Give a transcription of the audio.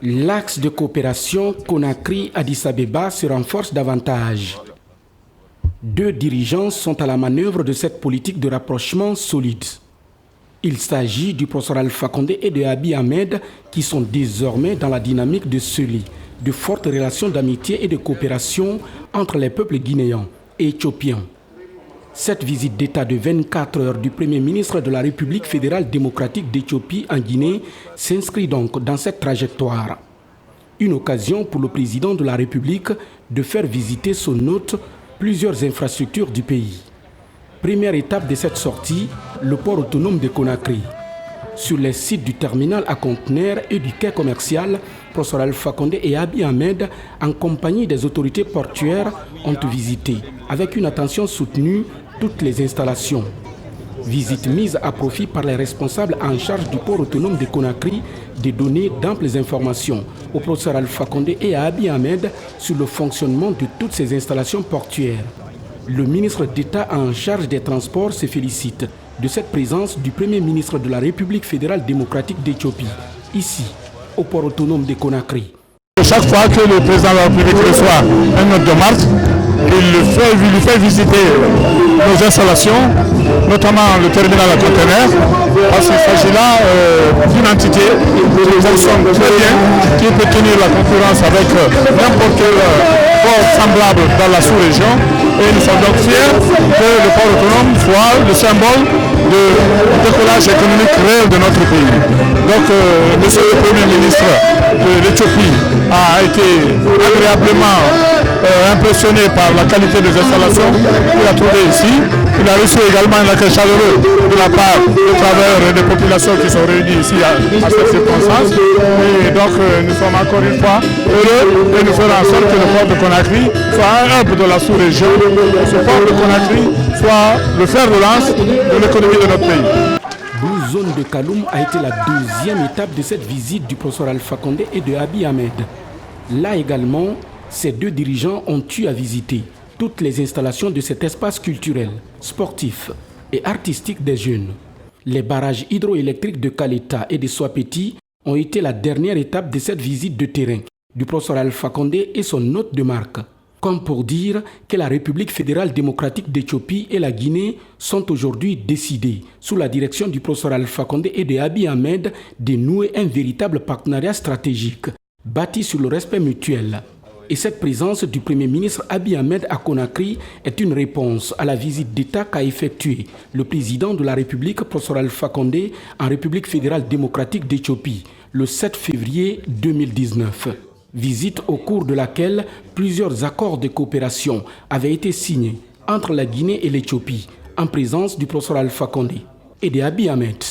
L'axe de coopération Conakry-Addis Abeba se renforce davantage. Deux dirigeants sont à la manœuvre de cette politique de rapprochement solide. Il s'agit du professeur Alpha Condé et de Abiy Ahmed qui sont désormais dans la dynamique de sceller de fortes relations d'amitié et de coopération entre les peuples guinéens et éthiopiens. Cette visite d'État de 24 heures du Premier ministre de la République fédérale démocratique d'Éthiopie en Guinée s'inscrit donc dans cette trajectoire. Une occasion pour le président de la République de faire visiter son hôte plusieurs infrastructures du pays. Première étape de cette sortie, le port autonome de Conakry. Sur les sites du terminal à conteneurs et du quai commercial, professeur Alpha Condé et Abiy Ahmed, en compagnie des autorités portuaires, ont visité, avec une attention soutenue, toutes les installations. Visite mise à profit par les responsables en charge du port autonome de Conakry de donner d'amples informations au professeur Alpha Condé et à Abiy Ahmed sur le fonctionnement de toutes ces installations portuaires. Le ministre d'État en charge des transports se félicite de cette présence du Premier ministre de la République fédérale démocratique d'Éthiopie, ici, au port autonome de Conakry. Chaque fois que le président de la République reçoit un hôte de marque, il lui fait visiter nos installations, notamment le terminal à conteneurs, parce qu'il s'agit là d'une entité qui fonctionne très bien, qui peut tenir la concurrence avec n'importe quel port semblable dans la sous-région. Et nous sommes donc fiers que le port autonome soit le symbole du décollage économique réel de notre pays. Donc, monsieur le Premier ministre de l'Éthiopie a été agréablement impressionné par la qualité des installations qu'il a trouvées ici. Il a reçu également un accueil chaleureux de la part des travailleurs et des populations qui sont réunies ici à cette circonstance. Et donc nous sommes encore une fois heureux et nous ferons en sorte que le port de Conakry soit un hub de la sous-région, que ce port de Conakry soit le fer de lance de l'économie de notre pays. Blue Zone de Kaloum a été la deuxième étape de cette visite du professeur Alpha Condé et de Abiy Ahmed. Là également, ces deux dirigeants ont eu à visiter toutes les installations de cet espace culturel, sportif et artistique des jeunes. Les barrages hydroélectriques de Kaleta et de Swapeti ont été la dernière étape de cette visite de terrain du professeur Alpha Condé et son hôte de marque. Comme pour dire que la République fédérale démocratique d'Éthiopie et la Guinée sont aujourd'hui décidées, sous la direction du professeur Alpha Condé et de Abiy Ahmed, de nouer un véritable partenariat stratégique, bâti sur le respect mutuel. Et cette présence du Premier ministre Abiy Ahmed à Conakry est une réponse à la visite d'État qu'a effectuée le président de la République, professeur Alpha Condé, en République fédérale démocratique d'Éthiopie, le 7 février 2019. Visite au cours de laquelle plusieurs accords de coopération avaient été signés entre la Guinée et l'Éthiopie, en présence du professeur Alpha Condé et de Abiy Ahmed.